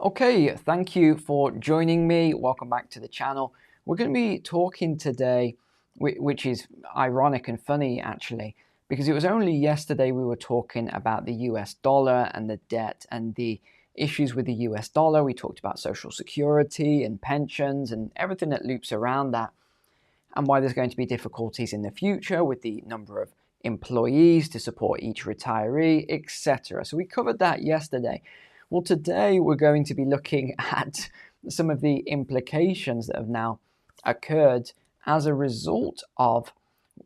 Okay, thank you for joining me. Welcome back to the channel. We're going to be talking today, which is ironic and funny actually, because it was only yesterday we were talking about the US dollar and the debt and the issues with the US dollar. We talked about Social Security and pensions and everything that loops around that, and why there's going to be difficulties in the future with the number of employees to support each retiree, etc. So we covered that yesterday. Well, today we're going to be looking at some of the implications that have now occurred as a result of,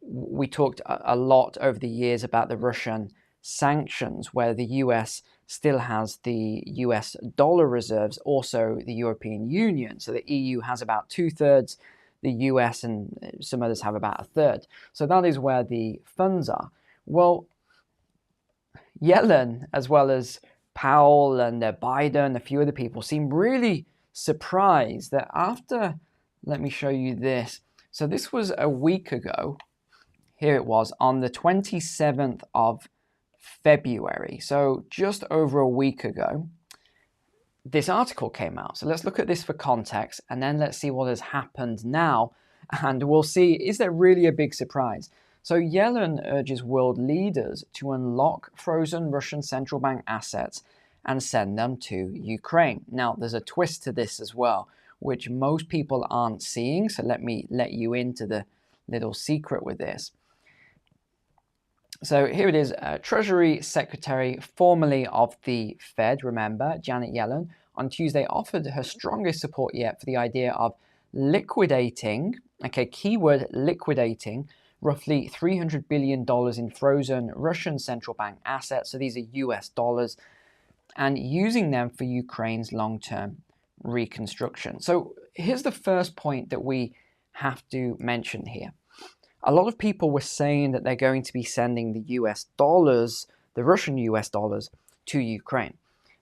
we talked a lot over the years about the Russian sanctions, where the US still has the US dollar reserves, also the European Union. So the EU has about 2/3, the US and some others have about 1/3. So that is where the funds are. Well, Yellen, as well as Powell and Biden, a few other people, seem really surprised that after, let me show you this. So this was a week ago. Here it was on the 27th of February. So just over a week ago, this article came out. So let's look at this for context, and then let's see what has happened now. And we'll see, is there really a big surprise? So Yellen urges world leaders to unlock frozen Russian central bank assets and send them to Ukraine. Now, there's a twist to this as well, which most people aren't seeing. So let me let you into the little secret with this. So here it is, Treasury Secretary, formerly of the Fed, remember, Janet Yellen, on Tuesday offered her strongest support yet for the idea of liquidating, okay, keyword liquidating, roughly $300 billion in frozen Russian central bank assets, so these are US dollars, and using them for Ukraine's long-term reconstruction. So here's the first point that we have to mention here. A lot of people were saying that they're going to be sending the US dollars, the Russian US dollars, to Ukraine.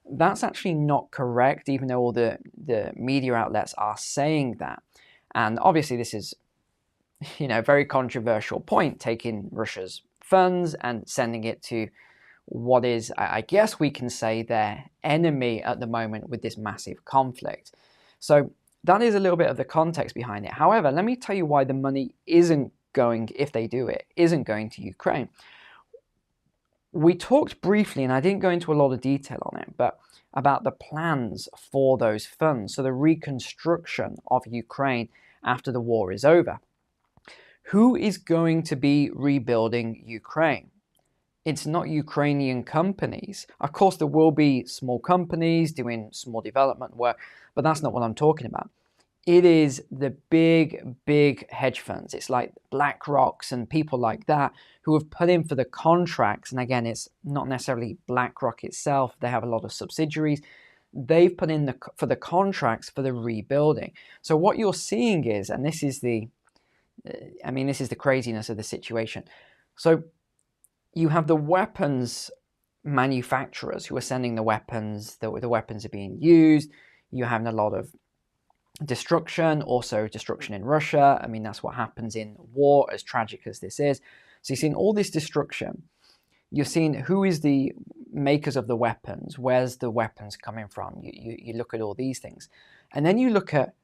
That's actually not correct, even though all the media outlets are saying that. And obviously this is, a very controversial point, taking Russia's funds and sending it to what is, I guess we can say, their enemy at the moment with this massive conflict. So that is a little bit of the context behind it. However, let me tell you why the money isn't going, if they do it, isn't going to Ukraine. We talked briefly, and I didn't go into a lot of detail on it, but about the plans for those funds, so the reconstruction of Ukraine after the war is over. Who is going to be rebuilding Ukraine? It's not Ukrainian companies. Of course, there will be small companies doing small development work, but that's not what I'm talking about. It is the big hedge funds. It's like BlackRocks and people like that who have put in for the contracts. And again, it's not necessarily BlackRock itself. They have a lot of subsidiaries. They've put in for the contracts for the rebuilding. So what you're seeing is, and this is the craziness of the situation. So you have the weapons manufacturers who are sending the weapons. The weapons are being used. You're having a lot of destruction, also destruction in Russia. I mean, that's what happens in war, as tragic as this is. So you're seeing all this destruction. You're seeing who is the makers of the weapons, where's the weapons coming from. You look at all these things. And then you look at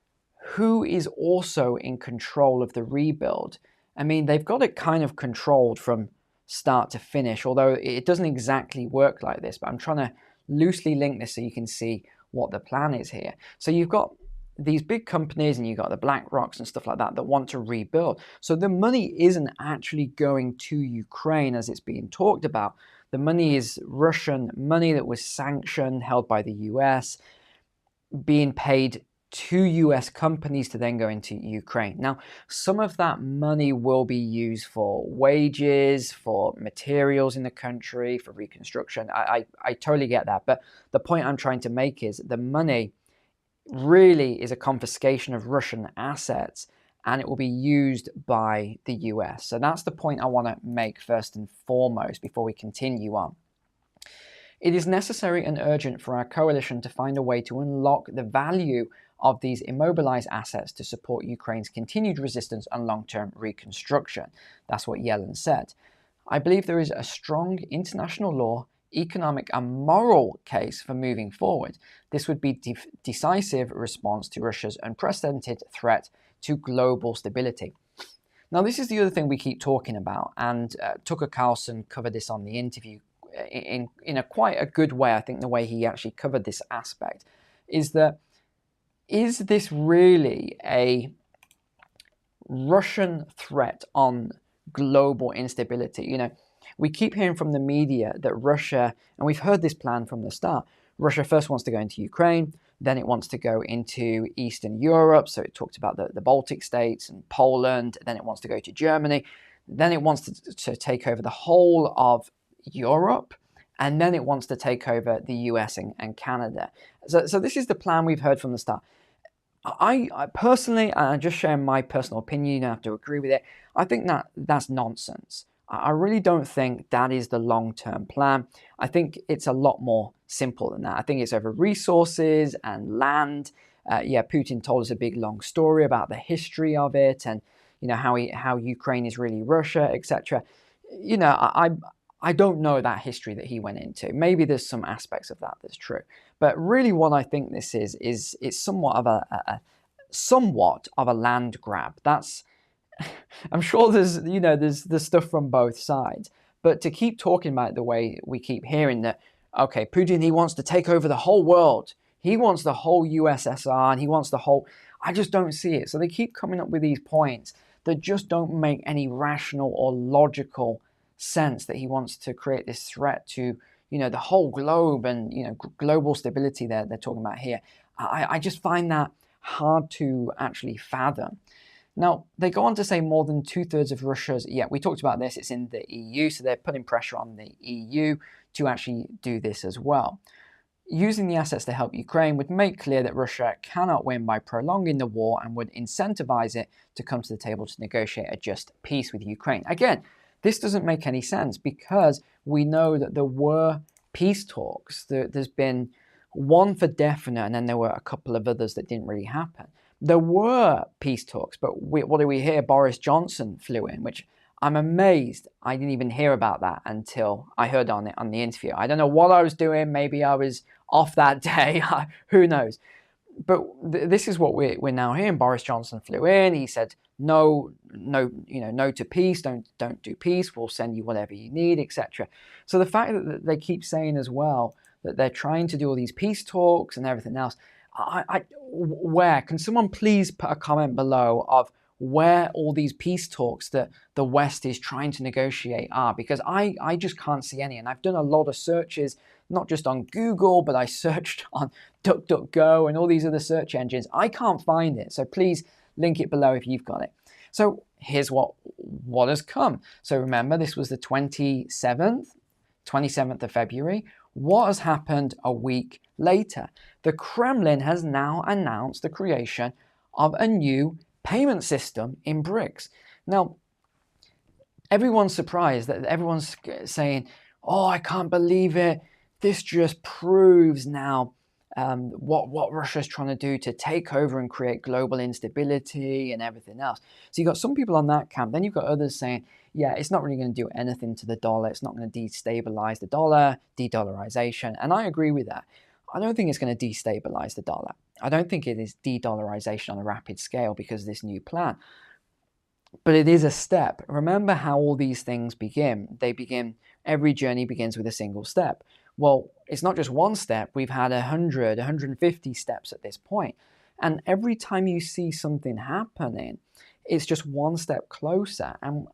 who is also in control of the rebuild. I mean, they've got it kind of controlled from start to finish, although it doesn't exactly work like this, but I'm trying to loosely link this so you can see what the plan is here. So you've got these big companies and you've got the BlackRocks and stuff like that that want to rebuild. So the money isn't actually going to Ukraine as it's being talked about. The money is Russian money that was sanctioned, held by the US, being paid to US companies to then go into Ukraine. Now, some of that money will be used for wages, for materials in the country, for reconstruction. I totally get that. But the point I'm trying to make is the money really is a confiscation of Russian assets, and it will be used by the US. So that's the point I want to make first and foremost before we continue on. It is necessary and urgent for our coalition to find a way to unlock the value of these immobilized assets to support Ukraine's continued resistance and long-term reconstruction. That's what Yellen said. I believe there is a strong international law economic and moral case for moving forward. This would be decisive response to Russia's unprecedented threat to global stability. Now, this is the other thing we keep talking about, and Tucker Carlson covered this on the interview in a quite a good way. I think the way he actually covered this aspect is that, is this really a Russian threat on global instability? You know, we keep hearing from the media that Russia, and we've heard this plan from the start, Russia first wants to go into Ukraine, then it wants to go into Eastern Europe. So it talked about the Baltic states and Poland. Then it wants to go to Germany. Then it wants to take over the whole of Europe. And then it wants to take over the US and Canada. So this is the plan we've heard from the start. I personally, and just sharing my personal opinion, you don't have to agree with it, I think that's nonsense. I really don't think that is the long-term plan. I think it's a lot more simple than that. I think it's over resources and land. Putin told us a big long story about the history of it, and you know how Ukraine is really Russia, etc. You know, I don't know that history that he went into. Maybe there's some aspects of that that's true, but really, what I think this is it's somewhat of a land grab. That's I'm sure there's stuff from both sides, but to keep talking about it the way we keep hearing that, okay, Putin, he wants to take over the whole world. He wants the whole USSR and he wants the whole, I just don't see it. So they keep coming up with these points that just don't make any rational or logical sense, that he wants to create this threat to, you know, the whole globe and, you know, global stability they're talking about here. I just find that hard to actually fathom. Now, they go on to say more than 2/3 of Russia's, we talked about this, it's in the EU, so they're putting pressure on the EU to actually do this as well. Using the assets to help Ukraine would make clear that Russia cannot win by prolonging the war and would incentivize it to come to the table to negotiate a just peace with Ukraine. Again, this doesn't make any sense because we know that there were peace talks. There's been one for definite, and then there were a couple of others that didn't really happen. There were peace talks, but what do we hear? Boris Johnson flew in, which I'm amazed I didn't even hear about that until I heard on the interview. I don't know what I was doing. Maybe I was off that day. Who knows? But this is what we're now hearing. Boris Johnson flew in. He said, no to peace. Don't do peace. We'll send you whatever you need, etc. So the fact that they keep saying as well that they're trying to do all these peace talks and everything else, where can someone please put a comment below of where all these peace talks that the West is trying to negotiate are? Because I just can't see any, and I've done a lot of searches, not just on Google, but I searched on DuckDuckGo and all these other search engines. I can't find it, so please link it below if you've got it. So here's what has come. So remember, this was the 27th of February. What has happened a week later? The Kremlin has now announced the creation of a new payment system in BRICS. Now, everyone's surprised, that everyone's saying, oh, I can't believe it. This just proves now what Russia's trying to do to take over and create global instability and everything else. So you've got some people on that camp. Then you've got others saying, yeah, it's not really going to do anything to the dollar. It's not going to destabilize the dollar, de-dollarization. And I agree with that. I don't think it's going to destabilize the dollar. I don't think it is de-dollarization on a rapid scale because of this new plan. But it is a step. Remember how all these things begin. Every journey begins with a single step. Well, it's not just one step. We've had 100, 150 steps at this point. And every time you see something happening, it's just one step closer. And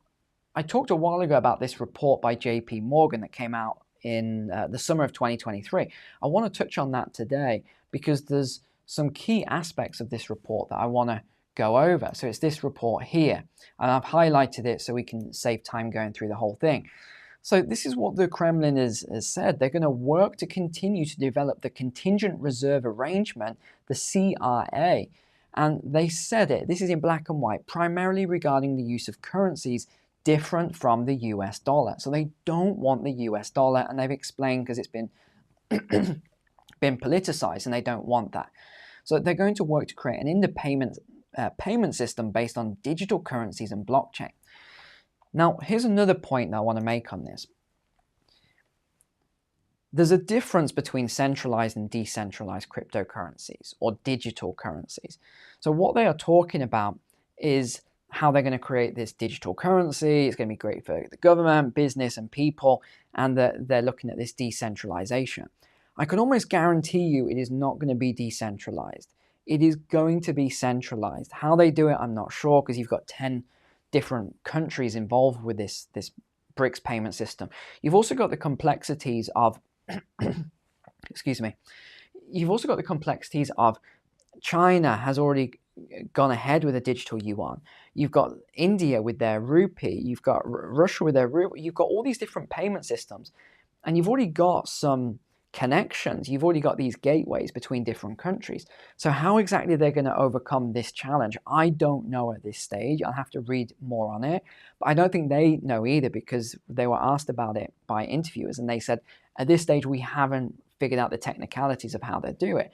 I talked a while ago about this report by JP Morgan that came out in the summer of 2023. I want to touch on that today because there's some key aspects of this report that I want to go over. So it's this report here, and I've highlighted it so we can save time going through the whole thing. So this is what the Kremlin has said. They're going to work to continue to develop the Contingent Reserve Arrangement, the CRA. And they said it, this is in black and white, primarily regarding the use of currencies different from the US dollar. So they don't want the US dollar, and they've explained because it's been been politicized and they don't want that. So they're going to work to create an independent payment system based on digital currencies and blockchain. Now, here's another point that I want to make on this. There's a difference between centralized and decentralized cryptocurrencies or digital currencies. So what they are talking about is how they're going to create this digital currency. It's going to be great for the government, business, and people, and they're looking at this decentralization. I can almost guarantee you it is not going to be decentralized. It is going to be centralized. How they do it, I'm not sure, because you've got 10 different countries involved with this BRICS payment system. You've also got the complexities of, excuse me, you've also got the complexities of China has already gone ahead with a digital yuan. You've got India with their rupee. You've got Russia with their ruble. You've got all these different payment systems, and you've already got some connections. You've already got these gateways between different countries. So how exactly they're going to overcome this challenge, I don't know at this stage. I'll have to read more on it. But I don't think they know either, because they were asked about it by interviewers, and they said, at this stage, we haven't figured out the technicalities of how they do it.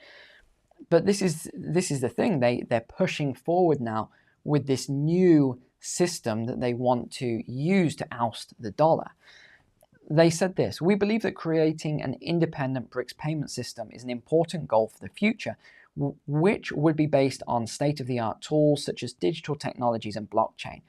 But this is the thing. They're pushing forward now with this new system that they want to use to oust the dollar. They said this: we believe that creating an independent BRICS payment system is an important goal for the future, which would be based on state-of-the-art tools such as digital technologies and blockchain.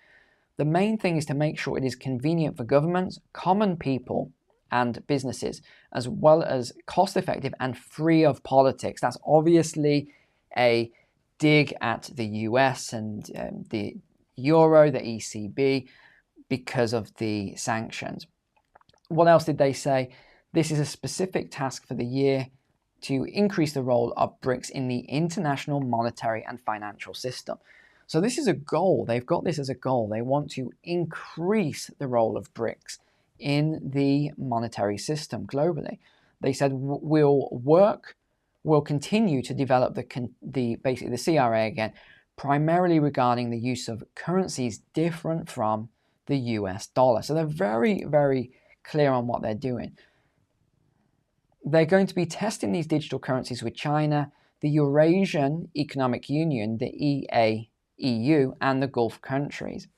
The main thing is to make sure it is convenient for governments, common people, and businesses, as well as cost-effective and free of politics. That's obviously a dig at the US and the Euro, the ECB, because of the sanctions. What else did they say? This is a specific task for the year to increase the role of BRICS in the international monetary and financial system. So this is a goal. They've got this as a goal. They want to increase the role of BRICS in the monetary system globally. They said we'll continue to develop basically the CRA again, primarily regarding the use of currencies different from the US dollar. So they're very, very clear on what they're doing. They're going to be testing these digital currencies with China, the Eurasian Economic Union, the EU, and the Gulf countries.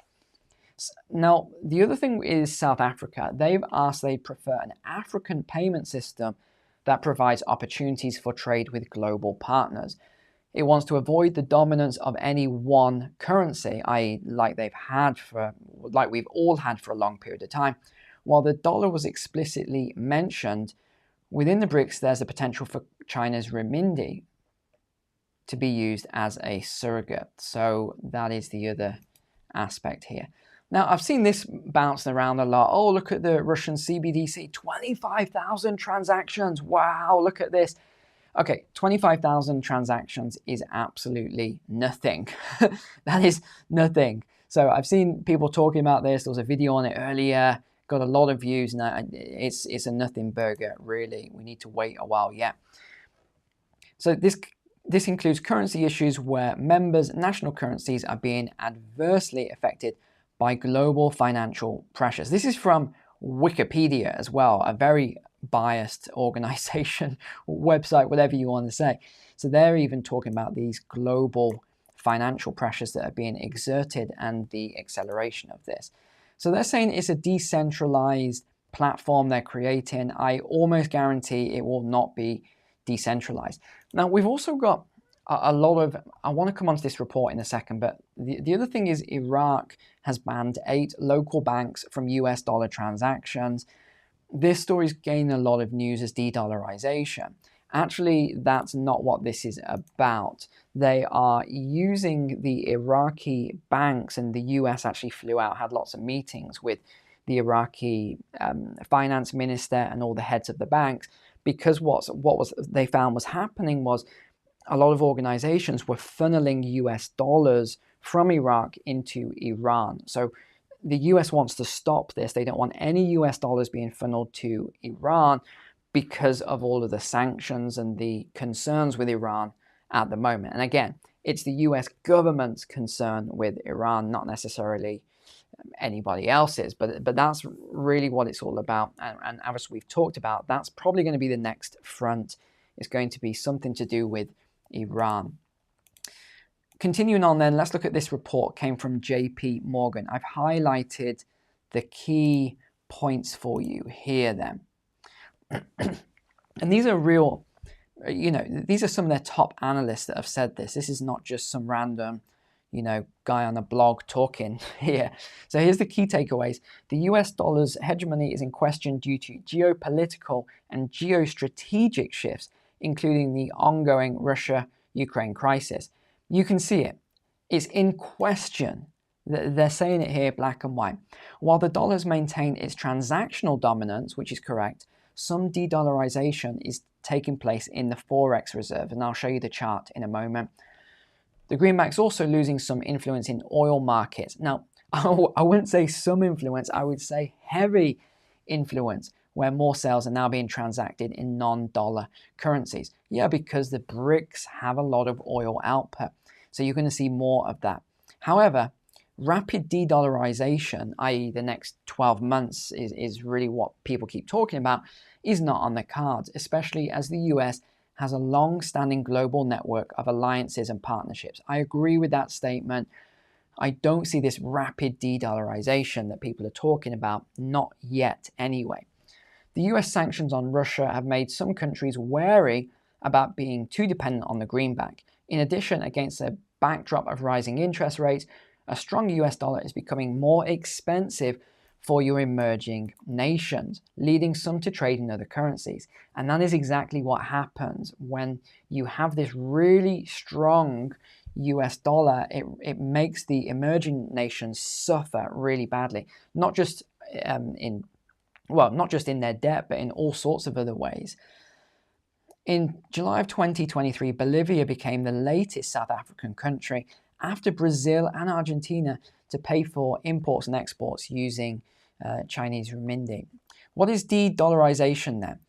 Now, the other thing is South Africa. They've asked they prefer an African payment system that provides opportunities for trade with global partners. It wants to avoid the dominance of any one currency, i.e. like we've all had for a long period of time. While the dollar was explicitly mentioned, within the BRICS, there's a potential for China's renminbi to be used as a surrogate. So that is the other aspect here. Now, I've seen this bouncing around a lot. Oh, look at the Russian CBDC, 25,000 transactions. Wow, look at this. Okay, 25,000 transactions is absolutely nothing. That is nothing. So I've seen people talking about this. There was a video on it earlier, got a lot of views. Now it's a nothing burger, really. We need to wait a while yet. So this includes currency issues where members' national currencies are being adversely affected by global financial pressures. This is from Wikipedia as well, a very biased organization, website, whatever you want to say. So they're even talking about these global financial pressures that are being exerted and the acceleration of this. So they're saying it's a decentralized platform they're creating. I almost guarantee it will not be decentralized. Now, we've also got a lot of, I want to come on to this report in a second, but the other thing is Iraq has banned 8 local banks from US dollar transactions. This story's gaining a lot of news as de-dollarization. Actually, that's not what this is about. They are using the Iraqi banks, and the US actually flew out, had lots of meetings with the Iraqi finance minister and all the heads of the banks, because what they found was happening was a lot of organizations were funneling US dollars from Iraq into Iran. So the US wants to stop this. They don't want any US dollars being funneled to Iran because of all of the sanctions and the concerns with Iran at the moment. And again, it's the US government's concern with Iran, not necessarily anybody else's, but that's really what it's all about. And as we've talked about, that's probably going to be the next front. It's going to be something to do with Iran. Continuing on then, let's look at this report. Came from JP Morgan. I've highlighted the key points for you here then. And these are real, these are some of their top analysts that have said this. This is not just some random, guy on a blog talking here. So here's the key takeaways. The US dollar's hegemony is in question due to geopolitical and geostrategic shifts, including the ongoing Russia-Ukraine crisis. You can see it. It's in question. They're saying it here black and white. While the dollar's maintained its transactional dominance, which is correct, some de-dollarization is taking place in the Forex reserve, and I'll show you the chart in a moment. The greenback's also losing some influence in oil markets. Now, I wouldn't say some influence, I would say heavy influence, where more sales are now being transacted in non-dollar currencies. Yeah, because the BRICS have a lot of oil output, so you're going to see more of that. However, rapid de-dollarization, i.e. the next 12 months is really what people keep talking about, is not on the cards, especially as the US has a long-standing global network of alliances and partnerships. I agree with that statement. I don't see this rapid de-dollarization that people are talking about, not yet anyway. The US sanctions on Russia have made some countries wary about being too dependent on the greenback. In addition, against a backdrop of rising interest rates, a strong US dollar is becoming more expensive for your emerging nations, leading some to trade in other currencies. And that is exactly what happens when you have this really strong US dollar. It makes the emerging nations suffer really badly, not just in their debt, but in all sorts of other ways. In July of 2023, Bolivia became the latest South African country after Brazil and Argentina to pay for imports and exports using Chinese renminbi. What is de-dollarization then?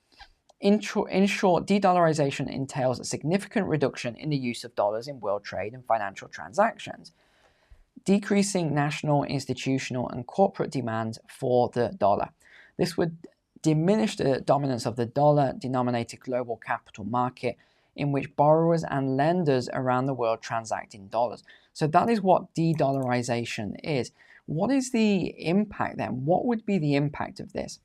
In short, de-dollarization entails a significant reduction in the use of dollars in world trade and financial transactions, decreasing national, institutional, and corporate demand for the dollar. This would diminish the dominance of the dollar-denominated global capital market, in which borrowers and lenders around the world transact in dollars. So that is what de-dollarization is. What is the impact then? What would be the impact of this?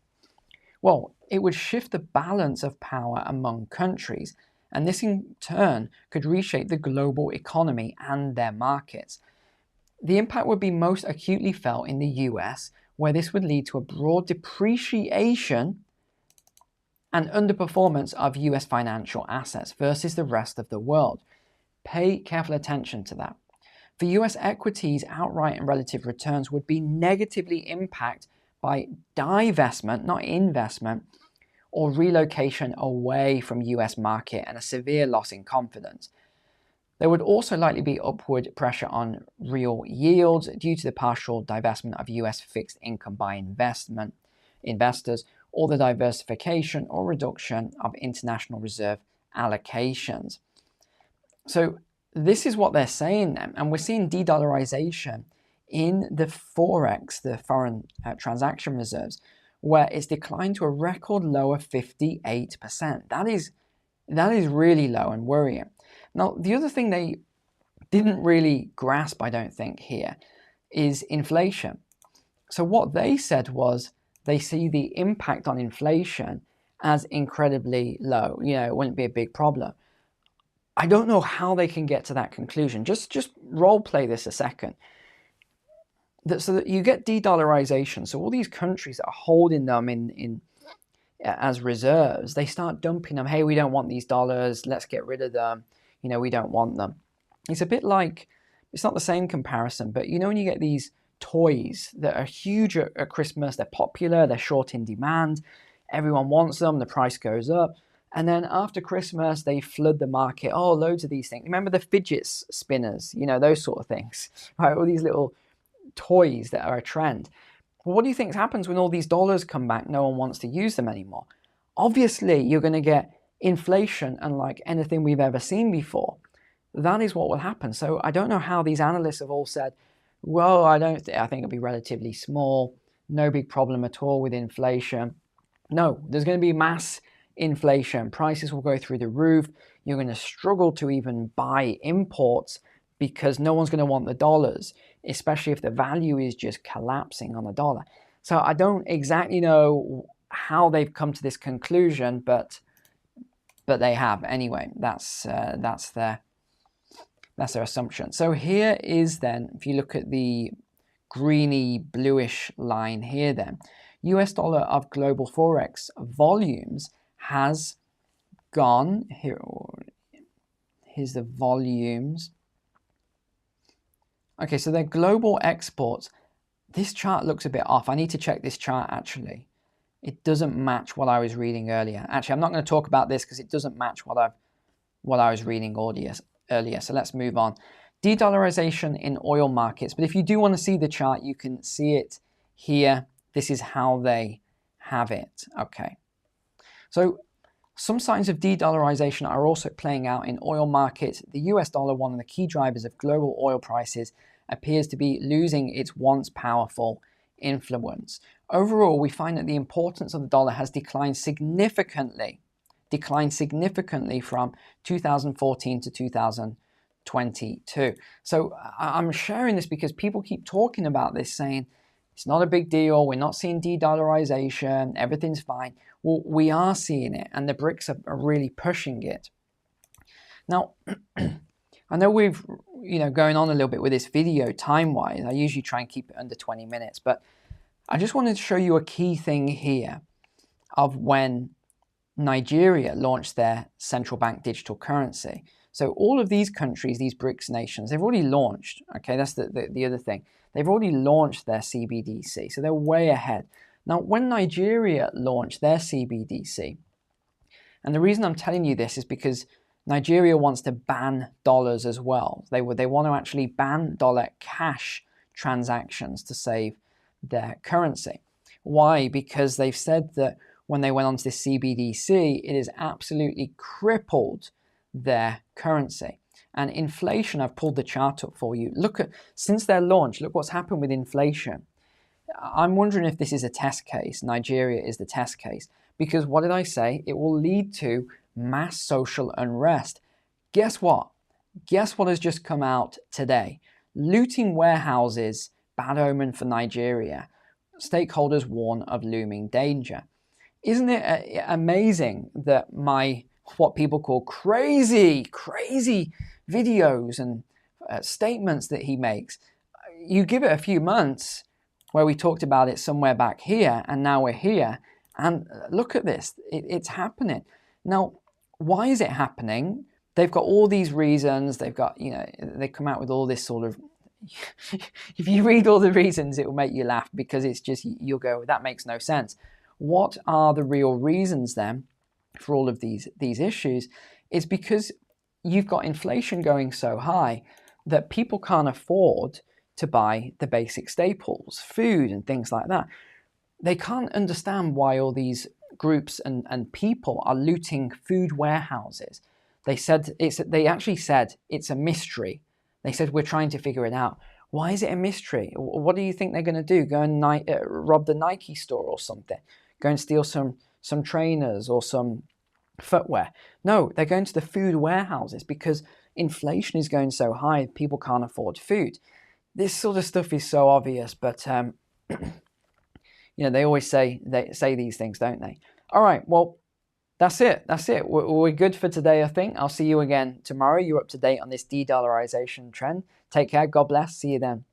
Well, it would shift the balance of power among countries, and this in turn could reshape the global economy and their markets. The impact would be most acutely felt in the US, where this would lead to a broad depreciation and underperformance of US financial assets versus the rest of the world. Pay careful attention to that. For US equities, outright and relative returns would be negatively impacted by divestment, not investment, or relocation away from US market and a severe loss in confidence. There would also likely be upward pressure on real yields due to the partial divestment of US fixed income by investors, or the diversification or reduction of international reserve allocations. So this is what they're saying then, and we're seeing de-dollarization in the Forex, the foreign transaction reserves, where it's declined to a record low of 58%. That is really low and worrying. Now, the other thing they didn't really grasp, I don't think, here, is inflation. So what they said was they see the impact on inflation as incredibly low. It wouldn't be a big problem. I don't know how they can get to that conclusion. Just role play this a second. So that you get de-dollarization. So all these countries that are holding them in as reserves, they start dumping them. Hey, we don't want these dollars. Let's get rid of them. We don't want them. It's a bit like, it's not the same comparison, but when you get these toys that are huge at Christmas, they're popular, they're short in demand, everyone wants them, the price goes up. And then after Christmas, they flood the market. Oh, loads of these things. Remember the fidget spinners, those sort of things, right? All these little toys that are a trend. Well, what do you think happens when all these dollars come back? No one wants to use them anymore. Obviously, you're going to get inflation unlike anything we've ever seen before. That is what will happen. So I don't know how these analysts have all said, well, I think it'll be relatively small, no big problem at all with inflation. No, there's going to be mass inflation. Prices will go through the roof. You're going to struggle to even buy imports because no one's going to want the dollars, especially if the value is just collapsing on the dollar. So I don't exactly know how they've come to this conclusion, but but they have anyway. That's their assumption. So here is then, if you look at the greeny bluish line here, then US dollar of global forex volumes has gone here. Here's the volumes. Okay, so their global exports. This chart looks a bit off. I need to check this chart actually. It doesn't match what I was reading earlier. Actually, I'm not going to talk about this because it doesn't match what I was reading earlier. So let's move on. De-dollarization in oil markets. But if you do want to see the chart, you can see it here. This is how they have it. Okay. So some signs of de-dollarization are also playing out in oil markets. The US dollar, one of the key drivers of global oil prices, appears to be losing its once powerful influence. Overall, we find that the importance of the dollar has declined significantly from 2014 to 2022. So I'm sharing this because people keep talking about this, saying it's not a big deal, we're not seeing de-dollarization, everything's fine. Well, we are seeing it, and the BRICS are really pushing it. Now, I know we've, going on a little bit with this video time-wise. I usually try and keep it under 20 minutes, but I just wanted to show you a key thing here of when Nigeria launched their central bank digital currency. So all of these countries, these BRICS nations, they've already launched. Okay, that's the other thing. They've already launched their CBDC, so they're way ahead. Now, when Nigeria launched their CBDC, and the reason I'm telling you this is because Nigeria wants to ban dollars as well. They want to actually ban dollar cash transactions to save their currency. Why? Because they've said that when they went onto this CBDC, it has absolutely crippled their currency. And inflation, I've pulled the chart up for you. Look at, since their launch, look what's happened with inflation. I'm wondering if this is a test case. Nigeria is the test case. Because what did I say? It will lead to mass social unrest. Guess what? Guess what has just come out today? Looting warehouses, bad omen for Nigeria. Stakeholders warn of looming danger. Isn't it amazing that what people call crazy videos and statements that he makes, you give it a few months where we talked about it somewhere back here, and now we're here, and look at this, it's happening. Now, why is it happening? They've got all these reasons, they've got, they come out with all this sort of, if you read all the reasons, it will make you laugh, because it's just, you'll go, that makes no sense. What are the real reasons then for all of these issues? It's because you've got inflation going so high that people can't afford to buy the basic staples, food and things like that. They can't understand why all these groups and people are looting food warehouses. They actually said it's a mystery. They said, we're trying to figure it out. Why is it a mystery? What do you think they're going to do? Go and rob the Nike store or something? Go and steal some trainers or some footwear? No, they're going to the food warehouses because inflation is going so high, people can't afford food. This sort of stuff is so obvious, but they always say these things, don't they? All right, well, that's it. We're good for today, I think. I'll see you again tomorrow. You're up to date on this de-dollarization trend. Take care. God bless. See you then.